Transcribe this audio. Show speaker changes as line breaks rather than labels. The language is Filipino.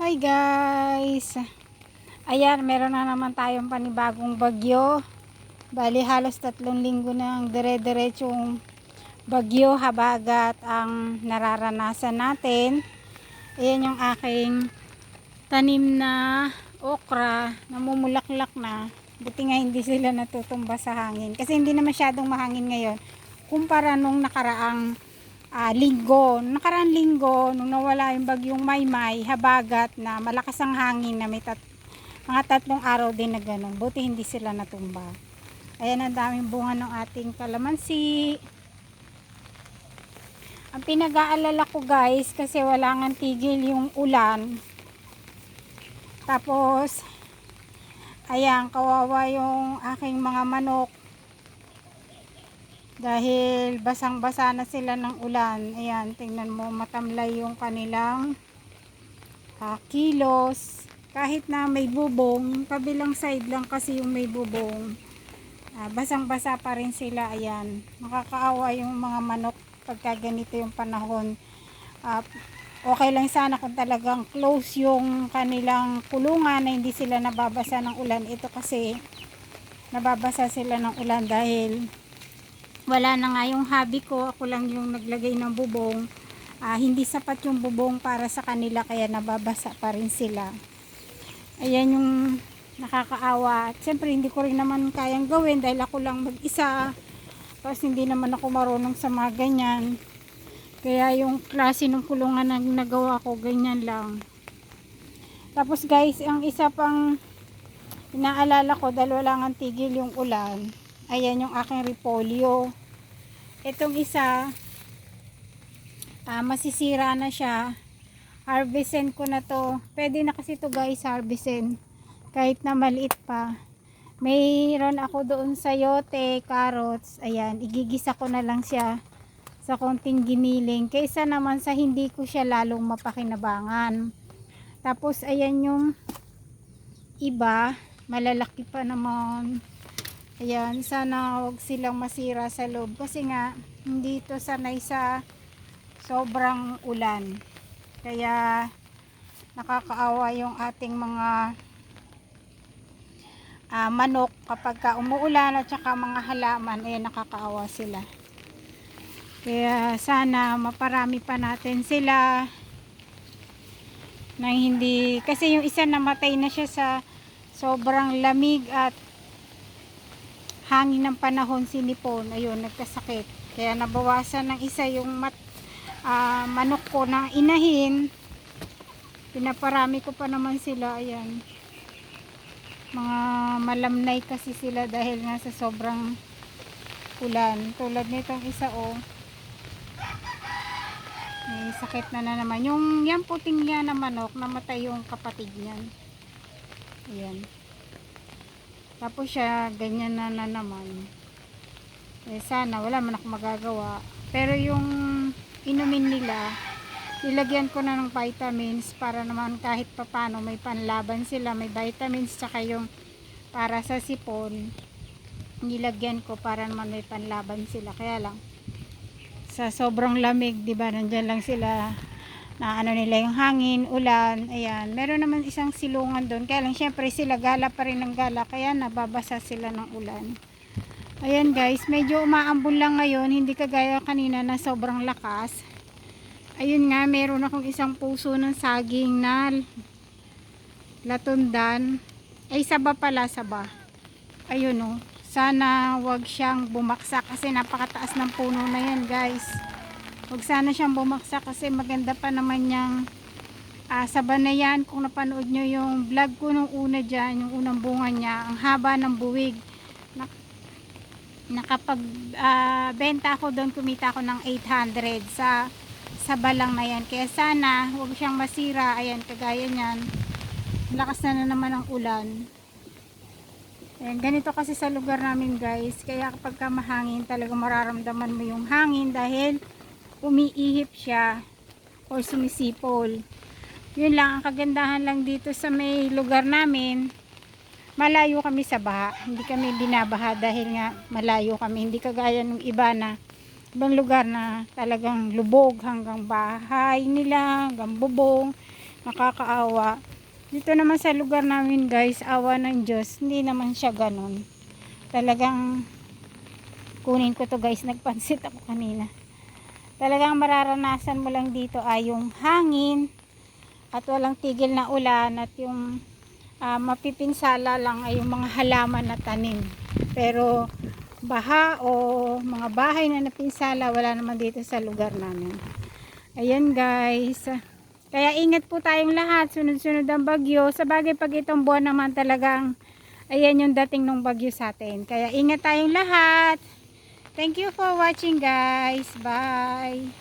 Hi guys! Ayan, meron na naman tayong panibagong bagyo. Bali halos 3 linggo nang dire-diretsong bagyo habagat ang nararanasan natin. Ayan yung aking tanim na okra, namumulaklak na. Buti nga hindi sila natutumba sa hangin. Kasi hindi na masyadong mahangin ngayon kumpara nung nakaraang nakaraang linggo nung nawala yung bagyong Maymay, habagat na malakas ang hangin na may mga 3 araw din na ganun. Buti hindi sila natumba. Ayan, ang daming bunga ng ating kalamansi. Ang pinag-aalala ko guys, kasi wala nang tigil yung ulan. Tapos ayan, kawawa yung aking mga manok. Dahil basang-basa na sila ng ulan. Ayan, tingnan mo, matamlay yung kanilang kilos. Kahit na may bubong, kabilang side lang kasi yung may bubong. Basang-basa pa rin sila. Ayan, nakakaawa yung mga manok pagka ganito yung panahon. Okay lang sana kung talagang close yung kanilang kulungan na hindi sila nababasa ng ulan. Ito kasi nababasa sila ng ulan dahil wala na nga yung hobby ko, ako lang yung naglagay ng bubong. Hindi sapat yung bubong para sa kanila, kaya nababasa pa rin sila. Ayan yung nakakaawa. At syempre hindi ko rin naman kayang gawin dahil ako lang mag-isa. Tapos hindi naman ako marunong sa mga ganyan. Kaya yung klase ng kulungan na nagawa ko, ganyan lang. Tapos guys, ang isa pang inaalala ko dahil wala nga tigil yung ulan, ayan yung aking repolyo. Itong isa, masisira na siya. Harvestin ko na to. Pwede na kasi to guys, harvestin. Kahit na maliit pa. Mayroon ako doon sa yote, carrots. Ayan, igigisa ko na lang siya sa konting giniling. Kaysa naman sa hindi ko siya lalong mapakinabangan. Tapos ayan yung iba, malalaki pa naman. Ayan, sana huwag silang masira sa loob kasi nga hindi ito sanay sa sobrang ulan. Kaya nakakaawa yung ating mga manok kapag umuulan at saka mga halaman. Ayan, nakakaawa sila. Kaya sana maparami pa natin sila na hindi, kasi yung isa namatay na siya sa sobrang lamig at hangin ng panahon, sinipon. Ayun, nagkasakit. Kaya nabawasan ng isa yung manok ko na inahin. Pinaparami ko pa naman sila. Ayan, mga malamnay kasi sila dahil nga sa sobrang ulan. Tulad nitong isa, may sakit na naman. Yung yan puting yan na manok, namatay yung kapatid niyan. Ayan. Tapos siya, ganyan na naman. Sana, wala man ako magagawa. Pero yung inumin nila, nilagyan ko na ng vitamins para naman kahit papano may panlaban sila. May vitamins, tsaka yung para sa sipon, nilagyan ko para naman may panlaban sila. Kaya lang, sa sobrang lamig, diba, nandyan lang sila na nila yung hangin, ulan. Ayan, meron naman isang silungan doon, kaya lang syempre sila gala pa rin ng gala, kaya nababasa sila ng ulan. Ayan guys, medyo umaambon lang ngayon, hindi kagaya kanina na sobrang lakas. Ayun nga, meron akong isang puso ng saging na latundan, ay saba pala, saba. Ayun sana wag siyang bumaksak kasi napakataas ng puno na yan guys. Huwag sana siyang bumaksak kasi maganda pa naman yung saba na yan. Kung napanood nyo yung vlog ko nung una dyan, yung unang bunga niya, ang haba ng buwig. Nakapag benta ako doon, kumita ako ng 800 sa saba lang na yan. Kaya sana huwag siyang masira. Ayan, kagaya niyan, lakas na naman ang ulan. Ayan, ganito kasi sa lugar namin guys. Kaya kapag mahangin, talaga mararamdaman mo yung hangin dahil umiihip siya o sumisipol. Yun lang, ang kagandahan lang dito sa may lugar namin, malayo kami sa baha. Hindi kami binabaha dahil nga malayo kami. Hindi kagaya ng iba na ibang lugar na talagang lubog hanggang bahay nila, hanggang bubong, Nakakaawa. Dito naman sa lugar namin guys, awa ng Diyos, hindi naman siya ganun. Talagang kunin ko to guys, nagpansit ako kanina. Talagang mararanasan mo lang dito ay yung hangin at walang tigil na ulan at yung mapipinsala lang ay yung mga halaman na tanim. Pero baha o mga bahay na napinsala wala naman dito sa lugar namin. Ayan guys. Kaya ingat po tayong lahat, sunod-sunod ang bagyo. Sa bagay pag itong buwan naman talagang ayan yung dating ng bagyo sa atin. Kaya ingat tayong lahat. Thank you for watching guys. Bye.